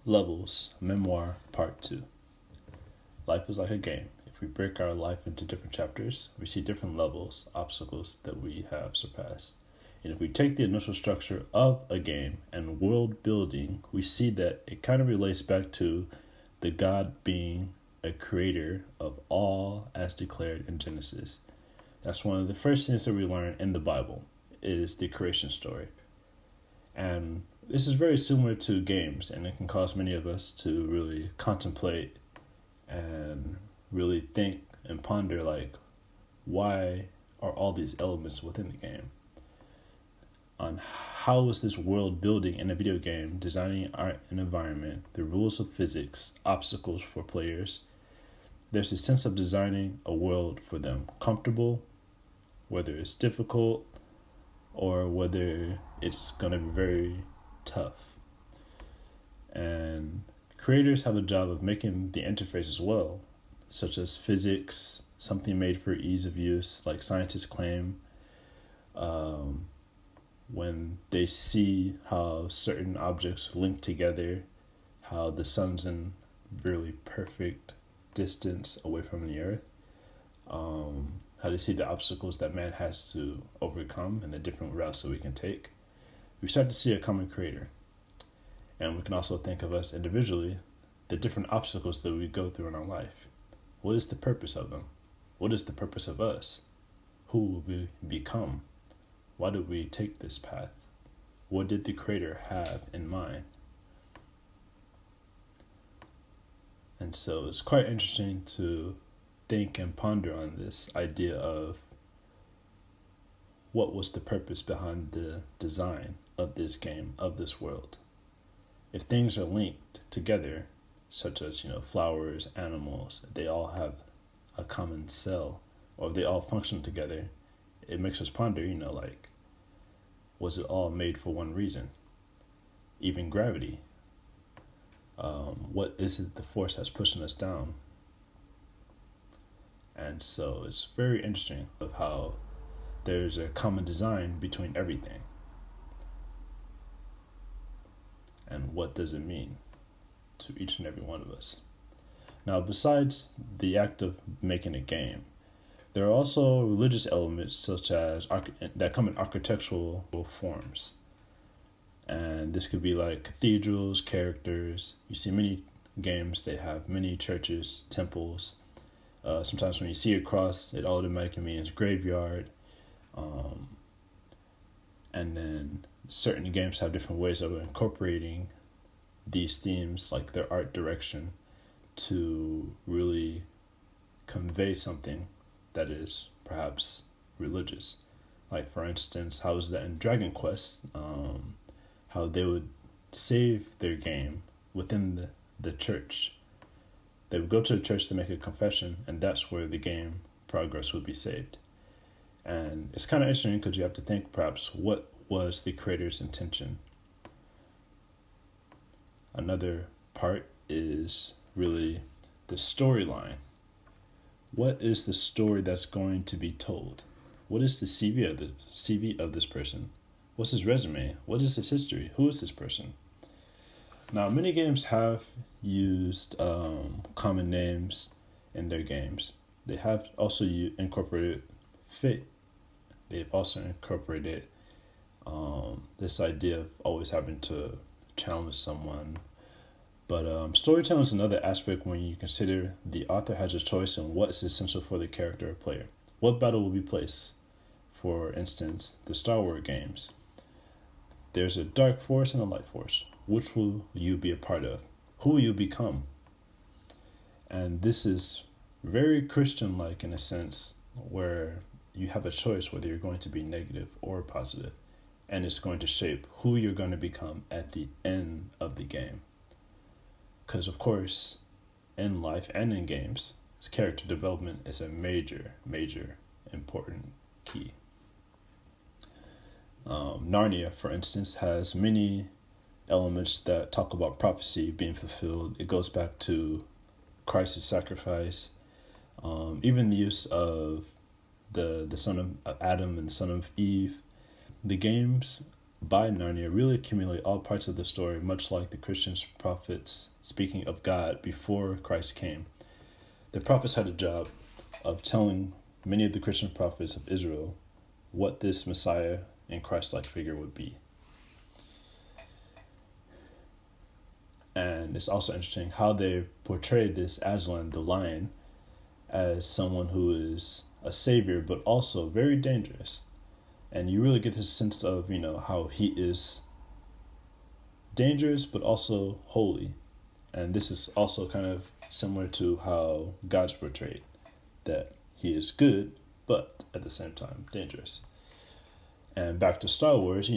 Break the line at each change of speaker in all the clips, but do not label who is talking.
Levels, Memoir, Part 2. Life is like a game. If we break our life into different chapters, we see different levels, obstacles that we have surpassed. And if we take the initial structure of a game and world building, we see that it kind of relates back to the God being a creator of all as declared in Genesis. That's one of the first things that we learn in the Bible is the creation story. And this is very similar to games, and it can cause many of us to really contemplate and really think and ponder, like, why are all these elements within the game? On how is this world building in a video game, designing art and environment, the rules of physics, obstacles for players. There's a sense of designing a world for them, comfortable, whether it's difficult, or whether it's going to be very tough. And creators have a job of making the interface as well, such as physics, something made for ease of use, like scientists claim, when they see how certain objects link together, how the sun's in really perfect distance away from the earth, how they see the obstacles that man has to overcome and the different routes that we can take. We start to see a common creator. And we can also think of us individually, the different obstacles that we go through in our life. What is the purpose of them? What is the purpose of us? Who will we become? Why did we take this path? What did the creator have in mind? And so it's quite interesting to think and ponder on this idea of what was the purpose behind the design of this game, of this world. If things are linked together, such as, flowers, animals, they all have a common cell, or they all function together, it makes us ponder, was it all made for one reason? Even gravity. What is it, the force that's pushing us down? And so it's very interesting of how there's a common design between everything. And what does it mean to each and every one of us? Now, besides the act of making a game, there are also religious elements such as that come in architectural forms. And this could be like cathedrals, characters. You see many games, they have many churches, temples. Sometimes when you see a cross, it automatically means graveyard. And then certain games have different ways of incorporating these themes, like their art direction, to really convey something that is perhaps religious. Like, for instance, how is that in Dragon Quest? How they would save their game within the church. They would go to the church to make a confession, and that's where the game progress would be saved. And it's kind of interesting because you have to think perhaps what was the creator's intention. Another part is really the storyline. What is the story that's going to be told? What is the CV of this person? What's his resume? What is his history? Who is this person? Now, many games have used common names in their games. They have also incorporated fate. They've also incorporated this idea of always having to challenge someone. But storytelling is another aspect when you consider the author has a choice in what is essential for the character or player. What battle will be placed? For instance, the Star Wars games. There's a dark force and a light force. Which will you be a part of? Who will you become? And this is very Christian-like in a sense, where you have a choice whether you're going to be negative or positive, and it's going to shape who you're going to become at the end of the game. Because, of course, in life and in games, character development is a major, major important key. Narnia, for instance, has many elements that talk about prophecy being fulfilled. It goes back to Christ's sacrifice, even the use of the son of Adam and the son of Eve. The games by Narnia really accumulate all parts of the story, much like the Christian prophets speaking of God before Christ came. The prophets had a job of telling many of the Christian prophets of Israel what this Messiah and Christ-like figure would be. And it's also interesting how they portrayed this Aslan, the lion, as someone who is a savior, but also very dangerous. And you really get this sense of, how he is dangerous, but also holy. And this is also kind of similar to how God's portrayed, that he is good, but at the same time dangerous. And back to Star Wars,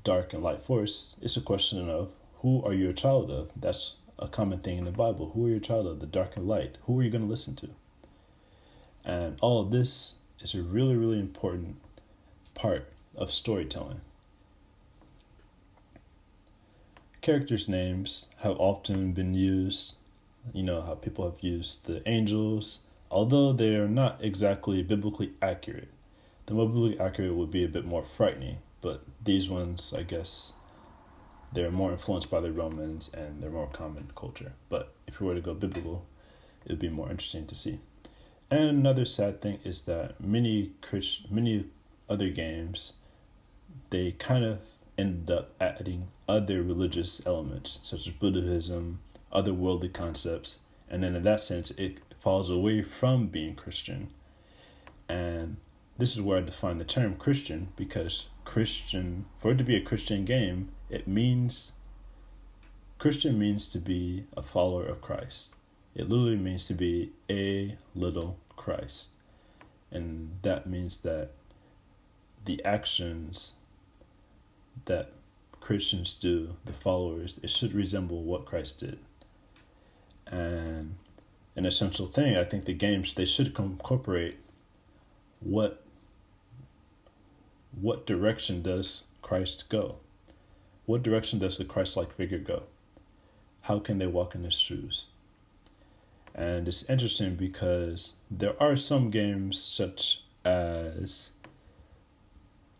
dark and light force, it's a question of who are you a child of? That's a common thing in the Bible. Who are you a child of? The dark and light. Who are you going to listen to? And all of this is a really, really important part of storytelling. Characters' names have often been used, how people have used the angels, although they are not exactly biblically accurate. The more biblically accurate would be a bit more frightening, but these ones, I guess, they're more influenced by the Romans and they're more common in culture. But if you were to go biblical, it would be more interesting to see. And another sad thing is that many other games, they kind of end up adding other religious elements, such as Buddhism, other worldly concepts, and then in that sense, it falls away from being Christian. And this is where I define the term Christian, because Christian, for it to be a Christian game, Christian means to be a follower of Christ. It literally means to be a little Christ. And that means that the actions that Christians do, the followers, it should resemble what Christ did. And an essential thing, I think the games, they should incorporate what direction does Christ go? What direction does the Christ-like figure go? How can they walk in his shoes? And it's interesting because there are some games such as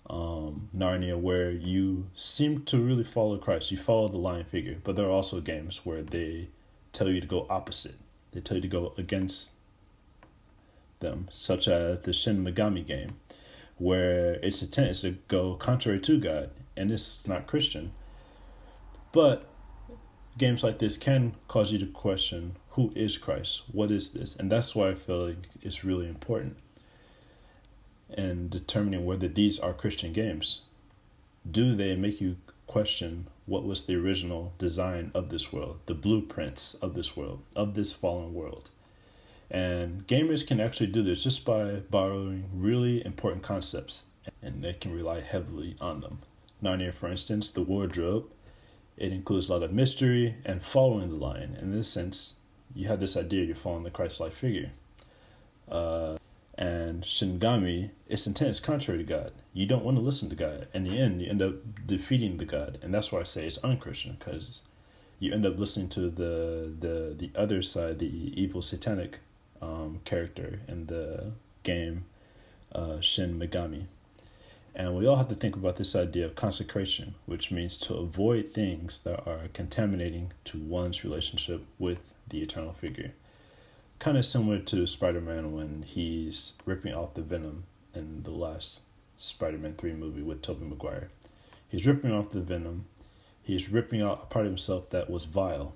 Narnia where you seem to really follow Christ. You follow the lion figure, but there are also games where they tell you to go opposite. They tell you to go against them, such as the Shin Megami game, where its intent is to go contrary to God, and it's not Christian. But games like this can cause you to question, who is Christ? What is this? And that's why I feel like it's really important in determining whether these are Christian games. Do they make you question what was the original design of this world, the blueprints of this world, of this fallen world? And gamers can actually do this just by borrowing really important concepts, and they can rely heavily on them. Narnia, for instance, the wardrobe, it includes a lot of mystery and following the lion. In this sense, you have this idea you're following the Christ-like figure. And Shingami, its intent is contrary to God. You don't want to listen to God. In the end, you end up defeating the God. And that's why I say it's unchristian, because you end up listening to the other side, the evil satanic character in the game Shin Megami. And we all have to think about this idea of consecration, which means to avoid things that are contaminating to one's relationship with the eternal figure. Kind of similar to Spider-Man when he's ripping off the venom in the last Spider-Man 3 movie with Tobey Maguire. He's ripping off the venom. He's ripping out a part of himself that was vile.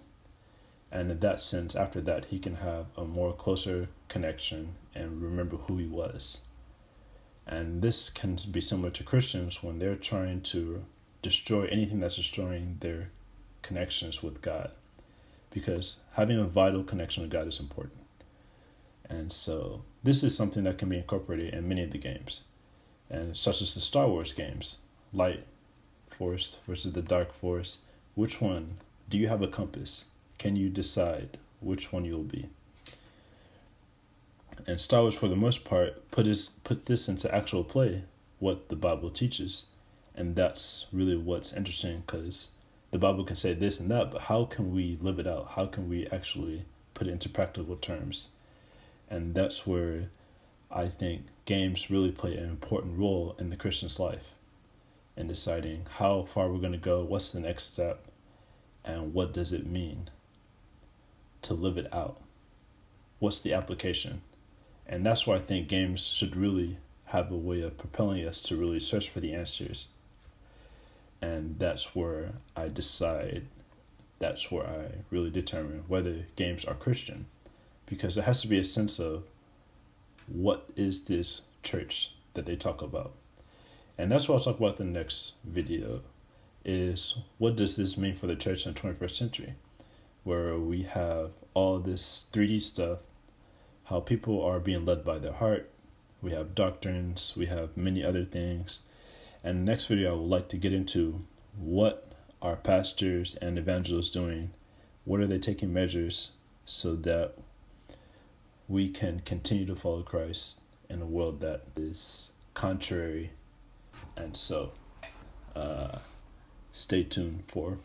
And in that sense, after that, he can have a more closer connection and remember who he was. And this can be similar to Christians when they're trying to destroy anything that's destroying their connections with God. Because having a vital connection with God is important. And so this is something that can be incorporated in many of the games. And such as the Star Wars games, light force versus the dark force. Which one? Do you have a compass? Can you decide which one you'll be? And Star Wars, for the most part, put this into actual play, what the Bible teaches. And that's really what's interesting, because the Bible can say this and that, but how can we live it out? How can we actually put it into practical terms? And that's where I think games really play an important role in the Christian's life. and deciding how far we're going to go, what's the next step, and what does it mean to live it out. What's the application? And that's why I think games should really have a way of propelling us to really search for the answers. And that's where I really determine whether games are Christian. Because there has to be a sense of, what is this church that they talk about? And that's what I'll talk about in the next video, is what does this mean for the church in the 21st century? Where we have all this 3D stuff, how people are being led by their heart, we have doctrines, we have many other things. And the next video I would like to get into, what are pastors and evangelists doing? What are they taking measures so that we can continue to follow Christ in a world that is contrary? And so stay tuned for